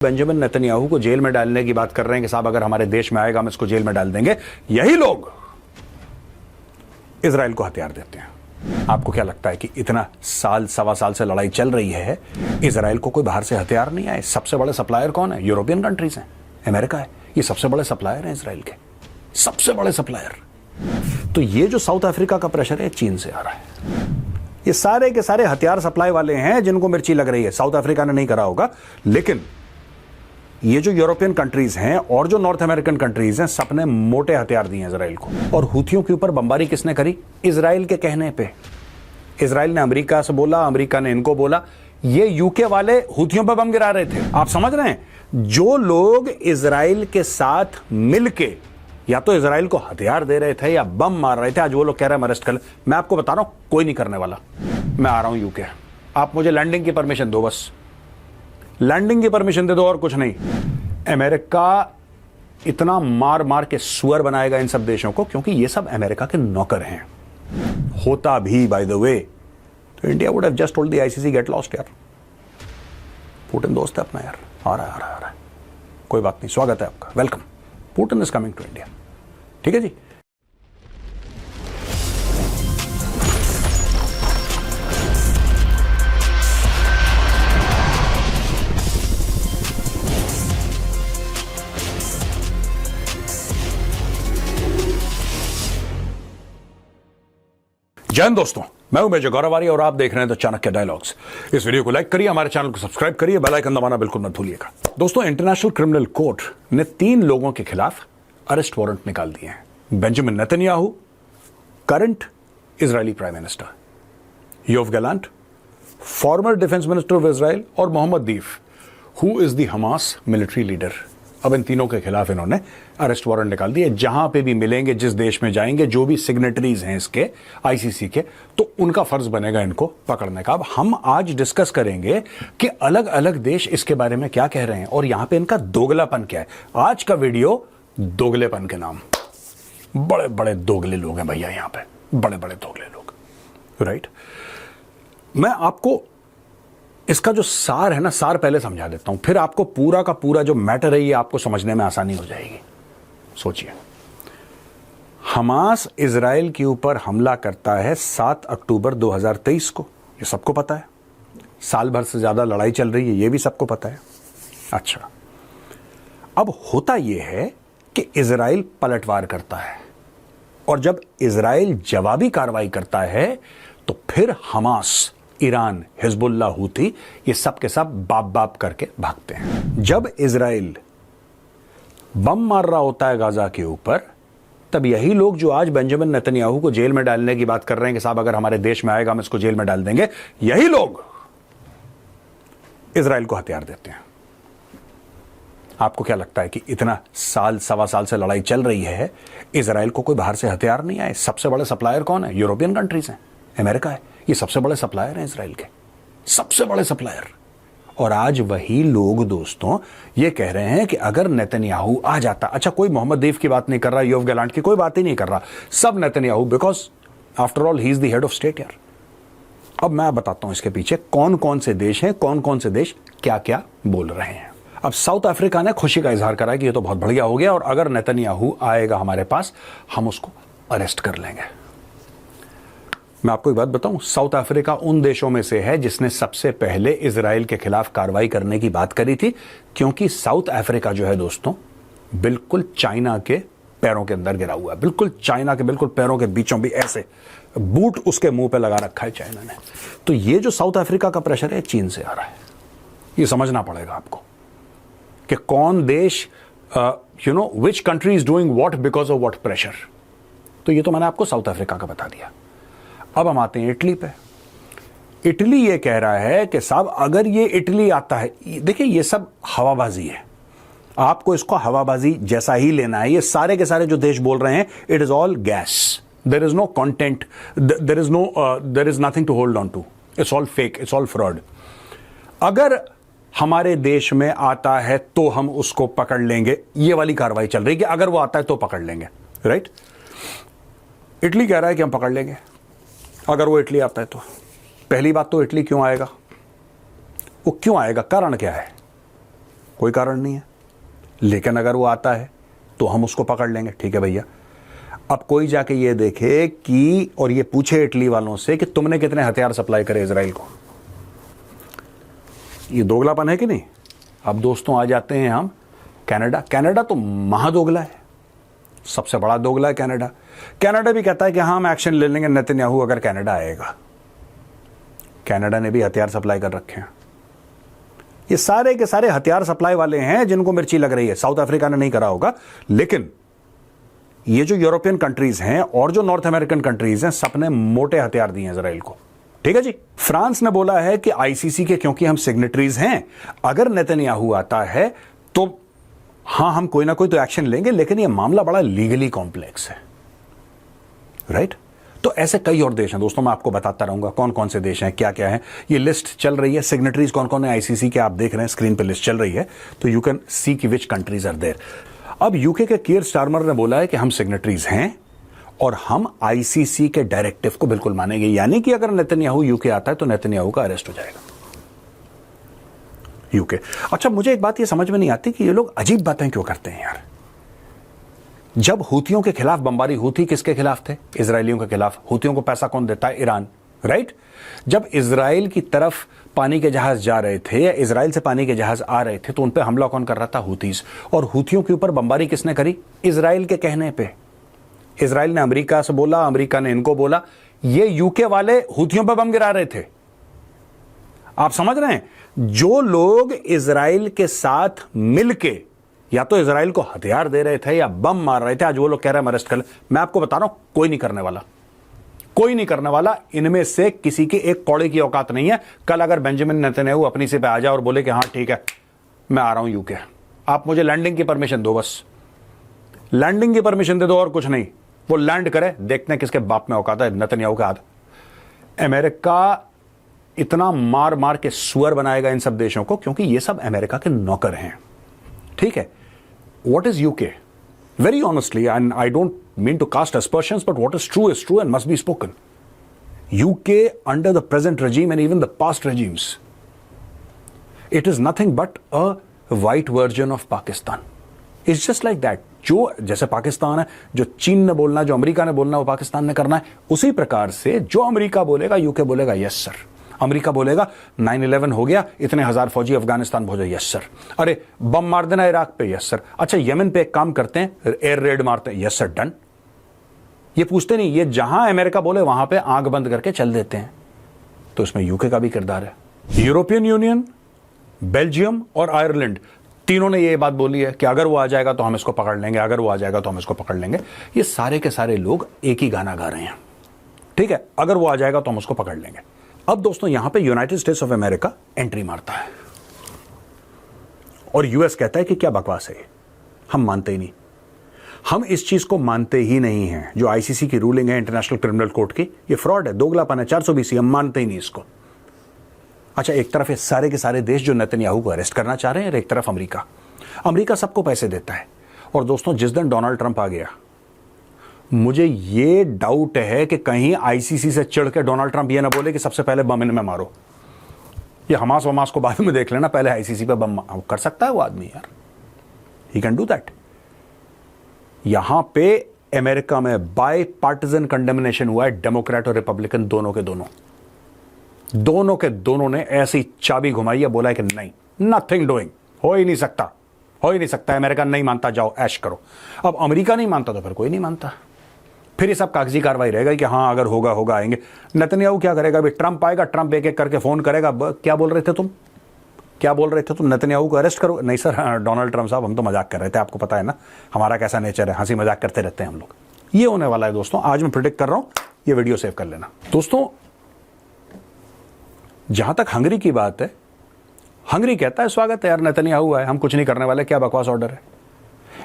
Benjamin Netanyahu को jail में डालने की बात कर रहे हैं कि साहब अगर हमारे देश में आएगा हम इसको जेल में डाल देंगे। यही लोग इजराइल को हथियार देते हैं। आपको क्या लगता है कि इतना साल सवा साल से लड़ाई चल रही है, इजराइल को कोई बाहर से हथियार नहीं आए? सबसे बड़े सप्लायर कौन है? यूरोपियन कंट्रीज हैं, अमेरिका है। ये सबसे बड़े सप्लायर हैं इजराइल के, सबसे बड़े सप्लायर। तो ये जो साउथ अफ्रीका का प्रेशर है चीन से आ रहा है। ये सारे के सारे हथियार सप्लाई वाले हैं जिनको मिर्ची लग रही है। साउथ अफ्रीका ने नहीं करा होगा, लेकिन ये जो यूरोपियन कंट्रीज हैं और जो नॉर्थ अमेरिकन कंट्रीज हैं, सबने मोटे हथियार दिए इजराइल को। और हूथियों के ऊपर बमबारी किसने करी? इजराइल के कहने पे। इजराइल ने अमेरिका से बोला, अमेरिका ने इनको बोला। ये यूके वाले हूथियों पर बम गिरा रहे थे। आप समझ रहे हैं? जो लोग इजराइल के साथ मिलके या तो इजराइल को हथियार दे रहे थे या बम मार रहे थे, आज वो लोग कह रहे हैं अरेस्ट कर ले। मैं आपको बता रहा हूं, कोई नहीं करने वाला। मैं आ रहा हूं यूके, आप मुझे लैंडिंग की परमिशन दो, बस लैंडिंग की परमिशन दे दो और कुछ नहीं। अमेरिका इतना मार मार के सुअर बनाएगा इन सब देशों को, क्योंकि ये सब अमेरिका के नौकर हैं। होता भी बाय द वे तो India would have just told the ICC get lost यार। पुतिन दोस्त है अपना यार, आ रहा है। कोई बात नहीं, स्वागत है आपका, welcome. Putin is coming to India. ठीक है जी। जय हिंद दोस्तों, मैं हूं मेजर गौरवारी और आप देख रहे हैं द चाणक्य डायलॉग्स। इस वीडियो को लाइक करिए, हमारे चैनल को सब्सक्राइब करिए, बेल आइकन दबाना बिल्कुल मत भूलिएगा। दोस्तों, इंटरनेशनल क्रिमिनल कोर्ट ने 3 लोगों के खिलाफ अरेस्ट वारंट निकाल दिए हैं। Benjamin Netanyahu, current Israeli prime minister, Yoav Gallant, former defence minister of Israel, और Mohammed Deif, who is the Hamas military leader. अब इन तीनों के खिलाफ इन्होंने अरेस्ट वारंट निकाल दिए। जहां पे भी मिलेंगे, जिस देश में जाएंगे, जो भी सिग्नेटरीज हैं इसके आईसीसी के, तो उनका फर्ज बनेगा इनको पकड़ने का। अब हम आज डिस्कस करेंगे कि अलग अलग देश इसके बारे में क्या कह रहे हैं और यहां पे इनका दोगलापन क्या है। आज का वीडियो दोगलेपन के नाम। बड़े बड़े दोगले लोग हैं भैया यहां पे, बड़े बड़े दोगले लोग, राइट। मैं आपको इसका जो सार है ना, सार पहले समझा देता हूं, फिर आपको पूरा का पूरा जो मैटर है ये आपको समझने में आसानी हो जाएगी। सोचिए, हमास इजराइल के ऊपर हमला करता है 7 अक्टूबर 2023 को, ये सबको पता है। साल भर से ज्यादा लड़ाई चल रही है, ये भी सबको पता है। अच्छा, अब होता यह है कि इजराइल पलटवार करता है, और जब इजराइल जवाबी कार्रवाई करता है तो फिर हमास, ईरान, हिजबुल्लाह, हूथी, ये सब के सब बाप बाप करके भागते हैं। जब इजराइल बम मार रहा होता है गाजा के ऊपर, तब यही लोग जो आज बेंजामिन नेतन्याहू को जेल में डालने की बात कर रहे हैं कि साहब अगर हमारे देश में आएगा हम इसको जेल में डाल देंगे, यही लोग इजराइल को हथियार देते हैं। आपको क्या लगता है कि इतना साल सवा साल से लड़ाई चल रही है, इजराइल को कोई बाहर से हथियार नहीं आए? सबसे बड़े सप्लायर कौन है? यूरोपियन कंट्रीज हैं, अमेरिका है। ये सबसे बड़े सप्लायर हैं इजराइल के, सबसे बड़े सप्लायर। और आज वही लोग दोस्तों ये कह रहे हैं कि अगर नेतन्याहू आ जाता, अच्छा कोई मोहम्मद दीफ की बात नहीं कर रहा, योव गैलेंट की कोई बात ही नहीं कर रहा, सब Netanyahu, because after all he is the head of state यार। अब मैं बताता हूं इसके पीछे कौन कौन से देश हैं, कौन कौन से देश क्या क्या बोल रहे हैं। अब साउथ अफ्रीका ने खुशी का इजहार करा कि ये तो बहुत बढ़िया हो गया और अगर नेतन्याहू आएगा हमारे पास हम उसको अरेस्ट कर लेंगे। मैं आपको एक बात बताऊं, साउथ अफ्रीका उन देशों में से है जिसने सबसे पहले इजराइल के खिलाफ कार्रवाई करने की बात करी थी, क्योंकि साउथ अफ्रीका जो है दोस्तों बिल्कुल चाइना के पैरों के अंदर गिरा हुआ है, बिल्कुल चाइना के बिल्कुल पैरों के बीचों भी ऐसे बूट उसके मुंह पे लगा रखा है चाइना ने। तो ये जो साउथ अफ्रीका का प्रेशर है चीन से आ रहा है। ये समझना पड़ेगा आपको कि कौन देश, you know which country is doing what because of what pressure. तो ये तो मैंने आपको साउथ अफ्रीका का बता दिया। अब हम आते हैं इटली पे। इटली ये कह रहा है कि साहब अगर ये इटली आता है, देखिए ये सब हवाबाजी है, आपको इसको हवाबाजी जैसा ही लेना है। ये सारे के सारे जो देश बोल रहे हैं, it is all gas, there is no content, there is nothing to hold on to, it's all fake, it's all fraud. अगर हमारे देश में आता है तो हम उसको पकड़ लेंगे, ये वाली कार्रवाई चल रही है कि अगर वो आता है तो पकड़ लेंगे, राइट। इटली कह रहा है कि हम पकड़ लेंगे अगर वो इटली आता है तो। पहली बात तो इटली क्यों आएगा? वो क्यों आएगा, कारण क्या है? कोई कारण नहीं है। लेकिन अगर वो आता है तो हम उसको पकड़ लेंगे, ठीक है भैया। अब कोई जाके ये देखे कि और ये पूछे इटली वालों से कि तुमने कितने हथियार सप्लाई करे इजराइल को, ये दोगलापन है कि नहीं। अब दोस्तों आ जाते हैं हम कनाडा। कनाडा तो महादोगला है, सबसे बड़ा दोगला है कनाडा। कनाडा भी कहता है कि हाँ हम एक्शन ले लेंगे नेतन्याहू अगर कनाडा आएगा। कनाडा ने भी हथियार सप्लाई कर रखे हैं। ये सारे के सारे हथियार सप्लाई वाले हैं जिनको मिर्ची लग रही है। साउथ अफ्रीका ने नहीं करा होगा, लेकिन ये जो यूरोपियन कंट्रीज हैं और जो नॉर्थ अमेरिकन कंट्रीज हैं, सबने मोटे हथियार दिए हैं इजराइल को, ठीक है जी। फ्रांस ने बोला है कि आईसीसी के क्योंकि हम सिग्नेटरीज हैं, अगर नेतन्याहू आता है तो हाँ हम कोई ना कोई तो एक्शन लेंगे, लेकिन ये मामला बड़ा लीगली कॉम्प्लेक्स है, राइट। तो ऐसे कई और देश हैं दोस्तों, मैं आपको बताता रहूंगा कौन कौन से देश हैं, क्या क्या है। ये लिस्ट चल रही है, सिग्नेटरीज कौन कौन है आईसीसी के, आप देख रहे हैं स्क्रीन पे लिस्ट चल रही है, तो यू कैन सी कि विच कंट्रीज आर देयर। अब यूके के कीयर स्टारमर ने बोला है कि हम सिग्नेटरीज हैं और हम आईसीसी के डायरेक्टिव को बिल्कुल मानेंगे, यानी कि अगर नेतन्याहू यूके आता है तो नेतन्याहू का अरेस्ट हो जाएगा यूके। अच्छा, मुझे एक बात ये समझ में नहीं आती कि ये लोग अजीब बातें क्यों करते हैं यार। जब हूतियों के खिलाफ बमबारी, हूती किसके खिलाफ थे? इजरायलियों के खिलाफ। हूतियों को पैसा कौन देता है? Iran, right. जब इजराइल की तरफ पानी के जहाज जा रहे थे या इजराइल से पानी के जहाज आ रहे थे तो उन पे हमला कौन कर रहा था? हूतीस। और हूतियों के ऊपर बमबारी किसने करी? इजराइल के कहने पे। इजराइल ने अमेरिका से बोला, अमेरिका ने इनको बोला, ये यूके वाले हूतियों पे बम गिरा रहे थे। आप समझ रहे हैं? जो लोग इजराइल के साथ मिलके या तो इजराइल को हथियार दे रहे थे या बम मार रहे थे, आज वो लोग कह रहे हैं अरेस्ट कर ले। मैं आपको बता रहा हूं, कोई नहीं करने वाला, कोई नहीं करने वाला। इनमें से किसी की एक कौड़े की औकात नहीं है। कल अगर बेंजामिन नेतन्याहू अपनी से पे आ जाए और बोले कि हाँ ठीक है मैं आ रहा हूं यूके, आप मुझे लैंडिंग की परमिशन दो, बस लैंडिंग की परमिशन दे दो और कुछ नहीं, वो लैंड करे, देखते हैं किसके बाप में औकात है नेतन्याहू के हाथ। अमेरिका इतना मार मार के सुअर बनाएगा इन सब देशों को, क्योंकि ये सब अमेरिका के नौकर हैं, ठीक है। What is UK? Very honestly, and I don't mean to cast aspersions, but what is true and must be spoken. UK under the present regime and even the past regimes, it is nothing but a white version of Pakistan. It's just like that. जो जैसे पाकिस्तान है, जो चीन ने बोलना, जो America ने बोलना, वो पाकिस्तान ने करना है। उसी प्रकार से जो अमेरिका बोलेगा यूके बोलेगा यस सर। अमेरिका बोलेगा 9/11 हो गया, इतने हजार फौजी अफगानिस्तान पहुंचे, यस सर। अरे बम मार देना इराक पे, यस सर। अच्छा यमन पे एक काम करते हैं, एयर रेड मारते हैं, यस सर, डन। ये पूछते नहीं, ये जहां अमेरिका बोले वहां पे आंख बंद करके चल देते हैं। तो इसमें यूके का भी किरदार है। यूरोपियन यूनियन, बेल्जियम और आयरलैंड, तीनों ने ये बात बोली है कि अगर वो आ जाएगा तो हम इसको पकड़ लेंगे, अगर वो आ जाएगा तो हम इसको पकड़ लेंगे। ये सारे के सारे लोग एक ही गाना गा रहे हैं, ठीक है। अगर वो आ जाएगा तो हम उसको पकड़ लेंगे। अब दोस्तों यहां पे United states of America entry मारता है और यूएस कहता है कि क्या बकवास है, हम मानते ही नहीं, हम इस चीज को मानते ही नहीं हैं। जो आईसीसी की रूलिंग है इंटरनेशनल क्रिमिनल कोर्ट की, ये फ्रॉड है, दोगलापन है, 420, हम मानते ही नहीं इसको। अच्छा, एक तरफ ये सारे के सारे देश जो नेतन्याहू को अरेस्ट करना चाह रहे हैं, और एक तरफ अमेरिका। अमेरिका सबको पैसे देता है। और दोस्तों जिस दिन डोनाल्ड ट्रंप आ गया, मुझे ये डाउट है कि कहीं आईसीसी से चिढ़ के डोनाल्ड ट्रंप ये ना बोले कि सबसे पहले बम इनमें मारो, ये हमास वमास को बाद में देख लेना, पहले आईसीसी पे बम कर सकता है वो आदमी यार, ही कैन डू दैट। यहां पे अमेरिका में बाय पार्टिजन कंडेमनेशन हुआ है, डेमोक्रेट और रिपब्लिकन दोनों के दोनों ने ऐसी चाबी घुमाई है, बोला है कि नहीं, नथिंग डूइंग, हो ही नहीं सकता, हो ही नहीं सकता। अमेरिका नहीं मानता, जाओ ऐश करो। अब अमेरिका नहीं मानता तो फिर कोई नहीं मानता, फिर ये सब कागजी कार्रवाई रहेगा कि हाँ अगर होगा होगा आएंगे। नेतन्याहू क्या करेगा? अभी ट्रंप आएगा, ट्रंप एक एक करके फोन करेगा, क्या बोल रहे थे तुम, क्या बोल रहे थे तुम, नेतन्याहू को अरेस्ट करो। नहीं सर डोनाल्ड ट्रंप साहब हम तो मजाक कर रहे थे, आपको पता है ना हमारा कैसा नेचर है, हंसी मजाक करते रहते हैं हम लोग। ये होने वाला है दोस्तों, आज मैं प्रिडिक्ट कर रहा हूं, ये वीडियो सेव कर लेना। दोस्तों जहां तक हंगरी की बात है, हंगरी कहता है स्वागत है यार, नेतन्याहू है, हम कुछ नहीं करने वाले, क्या बकवास ऑर्डर है।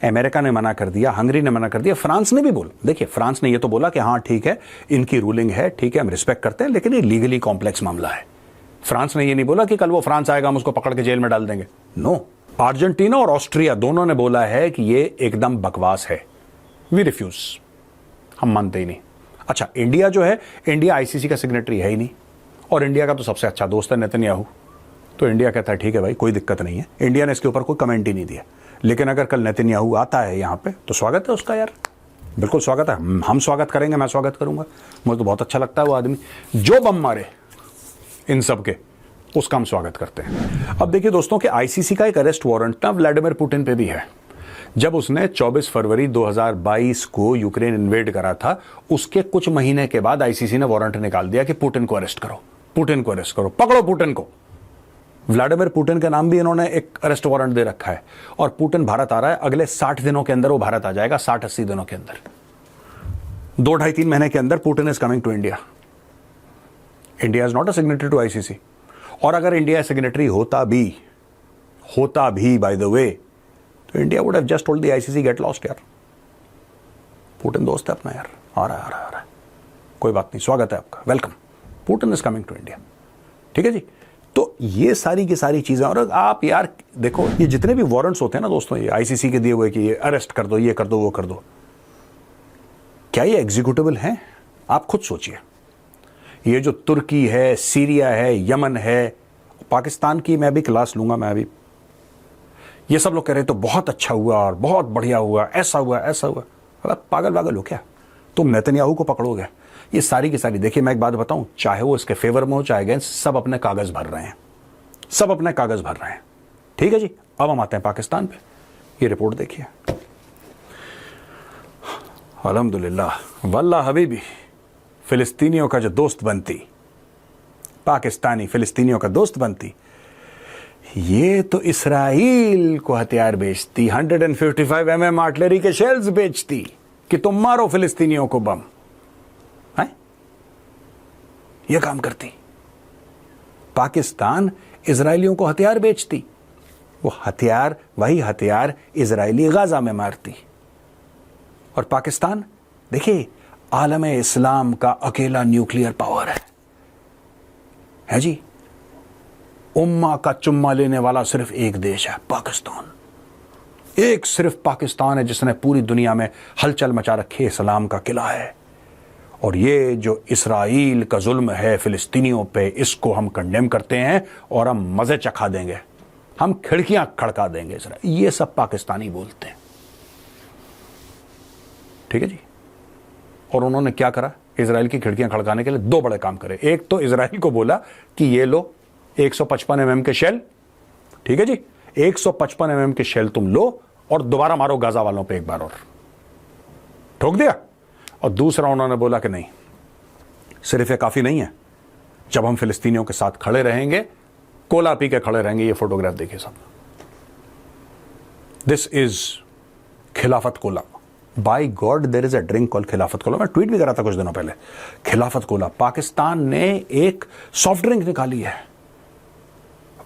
अमेरिका ने मना कर दिया, हंगरी ने मना कर दिया, फ्रांस ने भी बोला। देखिए फ्रांस ने ये तो बोला कि हाँ ठीक है इनकी रूलिंग है, ठीक है हम रिस्पेक्ट करते हैं, लेकिन ये लीगली कॉम्प्लेक्स मामला है। फ्रांस ने ये नहीं बोला कि कल वो फ्रांस आएगा हम उसको पकड़ के जेल में डाल देंगे, नो। अर्जेंटीना और ऑस्ट्रिया दोनों ने बोला है कि ये एकदम बकवास है, वी रिफ्यूज, हम मानते ही नहीं। अच्छा इंडिया जो है, इंडिया आईसीसी का सिग्नेटरी है ही नहीं, और इंडिया का तो सबसे अच्छा दोस्त है नेतन्याहू, तो इंडिया कहता है ठीक है भाई, कोई दिक्कत नहीं है। इंडिया ने इसके ऊपर कोई कमेंट ही नहीं दिया। लेकिन अगर कल नेतन्याहू आता है यहाँ पे तो स्वागत है उसका यार, बिल्कुल स्वागत है। हम स्वागत करेंगे, मैं स्वागत करूंगा। मुझे तो बहुत अच्छा लगता है वो आदमी जो बम मारे इन सब के, उसका हम स्वागत करते हैं। अब देखिए दोस्तों कि आईसीसी का एक अरेस्ट वारंट ना व्लादिमीर पुतिन पे भी है। जब उसने 24 फरवरी 2022 को यूक्रेन इन्वेड करा था, उसके कुछ महीने के बाद आईसीसी ने वारंट निकाल दिया कि पुतिन को अरेस्ट करो, पुतिन को अरेस्ट करो, पकड़ो पुतिन को। व्लादिमीर पुतिन के नाम भी इन्होंने एक अरेस्ट वारंट दे रखा है। और पुतिन भारत आ रहा है, अगले 60 दिनों के अंदर वो भारत आ जाएगा, 60-80 दिनों के अंदर, 2-2.5-3 महीने के अंदर Putin is coming to India. India is not a signatory to ICC. और अगर इंडिया सिग्नेटरी होता भी बाय द वे, तो India would have just told the ICC get lost यार। पुतिन दोस्त है अपना यार, आ रहा है, कोई बात नहीं, स्वागत है आपका, welcome, Putin is coming to India. ठीक है जी। तो ये सारी की सारी चीजें, और आप यार देखो ये जितने भी वारंट्स होते हैं ना दोस्तों, ये आईसीसी के दिए हुए कि ये अरेस्ट कर दो, ये कर दो, वो कर दो, क्या ये एग्जीक्यूटिबल हैं? आप खुद सोचिए। ये जो तुर्की है, सीरिया है, यमन है, पाकिस्तान की मैं भी क्लास लूंगा, मैं भी, ये सब लोग कह रहे तो बहुत अच्छा हुआ और बहुत बढ़िया हुआ, ऐसा हुआ ऐसा हुआ। अगर पागल हो क्या? तुम नेतन्याहू को पकड़ोगे? ये सारी की सारी, देखिए मैं एक बात बताऊं, चाहे वो इसके फेवर में हो चाहे अगेंस्ट, सब अपने कागज भर रहे हैं, सब अपने कागज भर रहे हैं। ठीक है जी। अब हम आते हैं पाकिस्तान पे। ये रिपोर्ट देखिए। अल्हम्दुलिल्लाह वल्लाह हबीबी, फिलिस्तीनियों का जो दोस्त बनती, पाकिस्तानी फिलिस्तीनियों का दोस्त बनती, ये तो इसराइल को हथियार बेचती, 155 mm आर्टिलरी के शेल्स बेचती कि तुम मारो फिलिस्तीनियों को बम, है? ये काम करती। पाकिस्तान इजरायलियों को हथियार बेचती, वो हथियार, वही हथियार इजरायली गाजा में मारती। और पाकिस्तान देखिए आलम इस्लाम का अकेला न्यूक्लियर पावर है जी। उम्मा का चुम्मा लेने वाला सिर्फ एक देश है, पाकिस्तान। एक सिर्फ पाकिस्तान है जिसने पूरी दुनिया में हलचल मचा रखी है, इस्लाम का किला है। और ये जो इसराइल का जुल्म है फिलिस्तीनियों पे, इसको हम कंडेम करते हैं और हम मजे चखा देंगे, हम खिड़कियां खड़का देंगे इसराइल। ये सब पाकिस्तानी बोलते हैं। ठीक है जी। और उन्होंने क्या करा इजराइल की खिड़कियां खड़काने के लिए? 2 बड़े काम करे। एक तो इजराइल को बोला कि ये लो 155 mm के शेल, ठीक है जी, 155 mm के शेल तुम लो और दोबारा मारो गाजा वालों पे एक बार और, ठोक दिया। और दूसरा उन्होंने बोला कि नहीं, सिर्फ ये काफी नहीं है, जब हम फिलिस्तीनियों के साथ खड़े रहेंगे, कोला पी के खड़े रहेंगे। ये फोटोग्राफ देखिए सब, this is Khilafat Cola. By God there is a drink called Khilafat Cola. मैं ट्वीट भी करा था कुछ दिनों पहले, खिलाफत कोला। पाकिस्तान ने एक सॉफ्ट ड्रिंक निकाली है,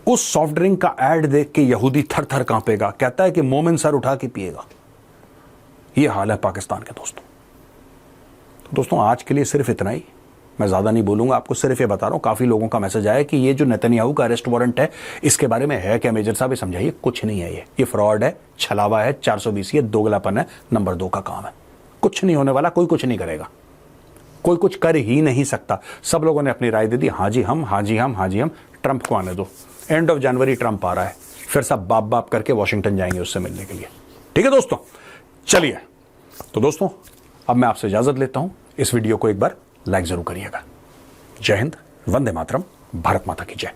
उस सॉफ्ट ड्रिंक का ऐड देख के यहूदी थर थर कांपेगा, कहता है कि मोमिन सर उठा के पिएगा। यह हाल है पाकिस्तान के दोस्तों। तो दोस्तों आज के लिए सिर्फ इतना ही, मैं ज्यादा नहीं बोलूंगा, आपको सिर्फ ये बता रहा हूं। काफी लोगों का मैसेज आया कि ये जो नेतन्याहू का अरेस्ट वारंट है, इसके बारे में है क्या मेजर साहब, ये समझाइए। कुछ नहीं है, ये फ्रॉड है, छलावा है, 420, ये दोगलापन है, नंबर 2 का काम है। कुछ नहीं होने वाला, कोई कुछ नहीं करेगा, कोई कुछ कर ही नहीं सकता। सब लोगों ने अपनी राय दे दी, हाँ जी हम, हाँ जी हम, हाँ जी हम। ट्रंप को आने दो, एंड ऑफ जनवरी ट्रंप आ रहा है, फिर सब बाप बाप करके वॉशिंगटन जाएंगे उससे मिलने के लिए। ठीक है दोस्तों, चलिए। तो दोस्तों अब मैं आपसे इजाजत लेता हूं। इस वीडियो को एक बार लाइक जरूर करिएगा। जय हिंद, वंदे मातरम, भारत माता की जय।